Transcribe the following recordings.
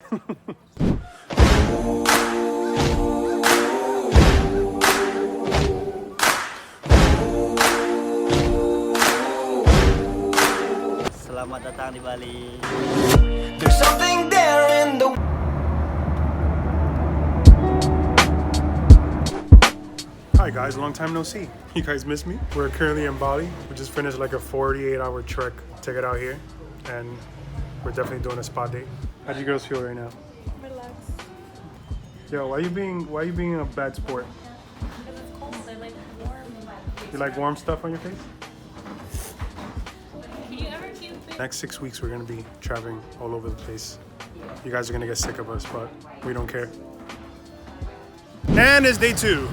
Selamat datang di Bali. There's something there in the. Hi guys, long time no see. You guys miss me? We're currently in Bali. We just finished like a 48-hour trek to get out here, and we're definitely doing a spa date. How do you girls feel right now? Relax. Yo, why you being a bad sport? Because it's cold. I like warm. You like warm stuff on your face? Can you ever keep it? Next 6 weeks we're gonna be traveling all over the place. You guys are gonna get sick of us, but we don't care. And it's day 2.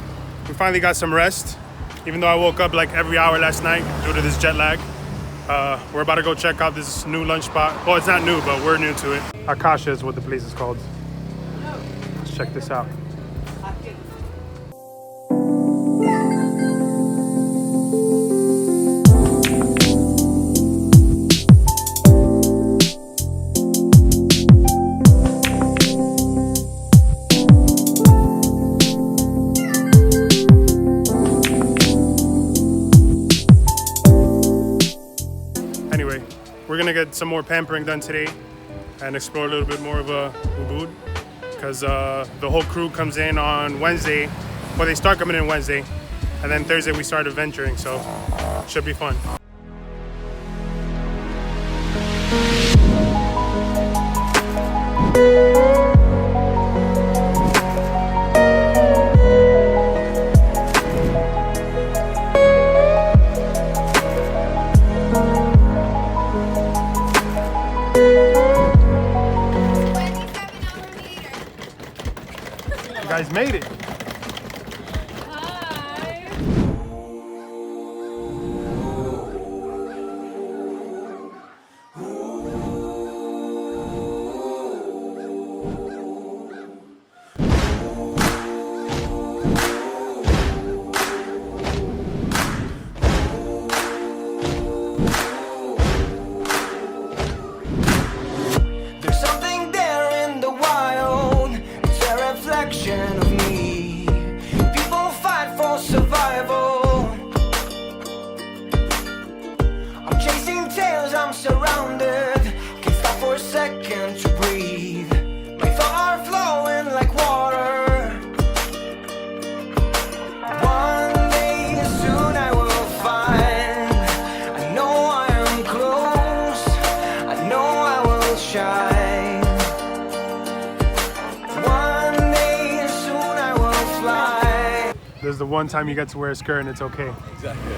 We finally got some rest, even though I woke up like every hour last night due to this jet lag. We're about to go check out this new lunch spot. Well, it's not new, but we're new to it. Akasha is what the place is called. Let's check this out. Anyway, we're gonna get some more pampering done today and explore a little bit more of Ubud, because the whole crew comes in on Wednesday. Well, they start coming in Wednesday, and then Thursday we start adventuring, so it should be fun. You guys made it. Hi. There's something there in the wild. It's a reflection of me. People fight for survival. I'm chasing tails, I'm surrounded. Can't stop for a second to breathe. My thoughts are flowing like water. One day soon I will find. I know I am close. I know I will shine. One day soon I will fly. This is the one time you get to wear a skirt and it's okay. Exactly.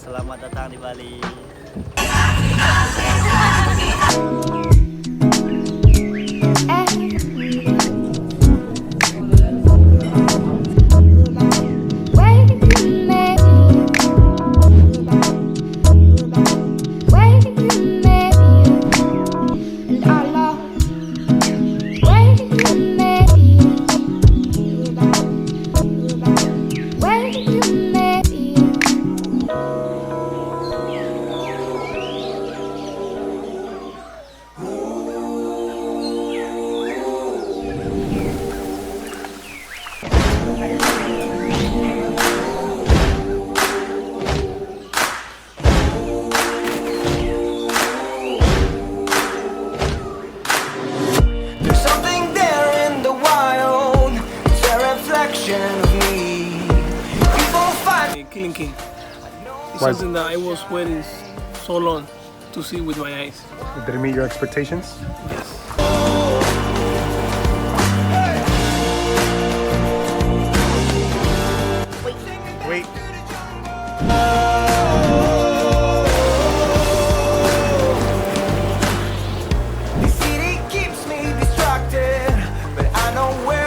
Selamat datang di Bali. There's something there in the wild. It's a reflection of me. People fight. Killing King. It's Why- something that I was waiting so long to see with my eyes. Did it meet your expectations? Yes. Wait. The city keeps me distracted, but I know where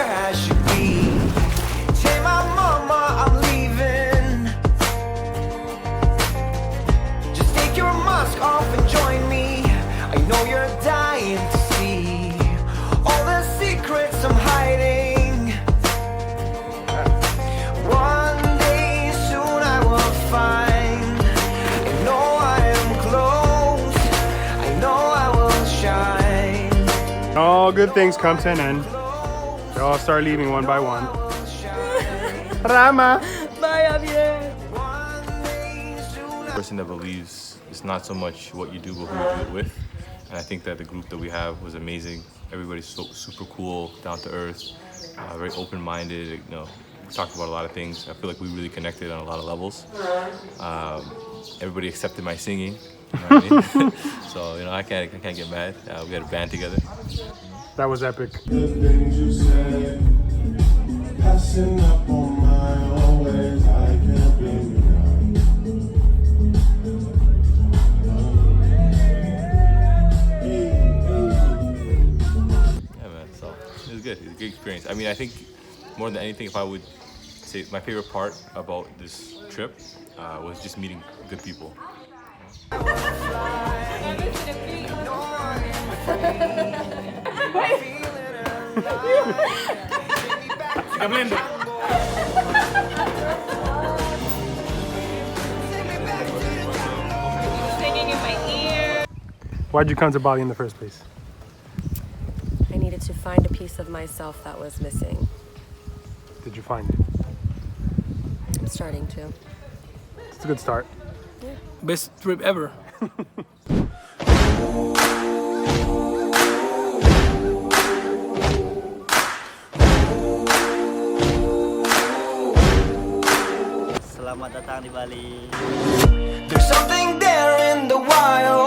all good things come to an end. They all start leaving one by one. Rama. Bye, Javier. Person that believes it's not so much what you do, but who you do it with. And I think that the group that we have was amazing. Everybody's so super cool, down to earth, very open-minded. You know, we talked about a lot of things. I feel like we really connected on a lot of levels. Everybody accepted my singing. You know what I mean? So you know, I can't get mad. We had a band together. That was epic. The things you said, passing up on my own ways, I can't blame you now. Yeah, man. So it was good. It was a good experience. I mean, I think more than anything, if I would say my favorite part about this trip was just meeting good people. Singing in my ear. Why'd you come to Bali in the first place? I needed to find a piece of myself that was missing. Did you find it? I'm starting to. It's a good start. Best trip ever. Selamat datang di Bali. There's something there in the wild.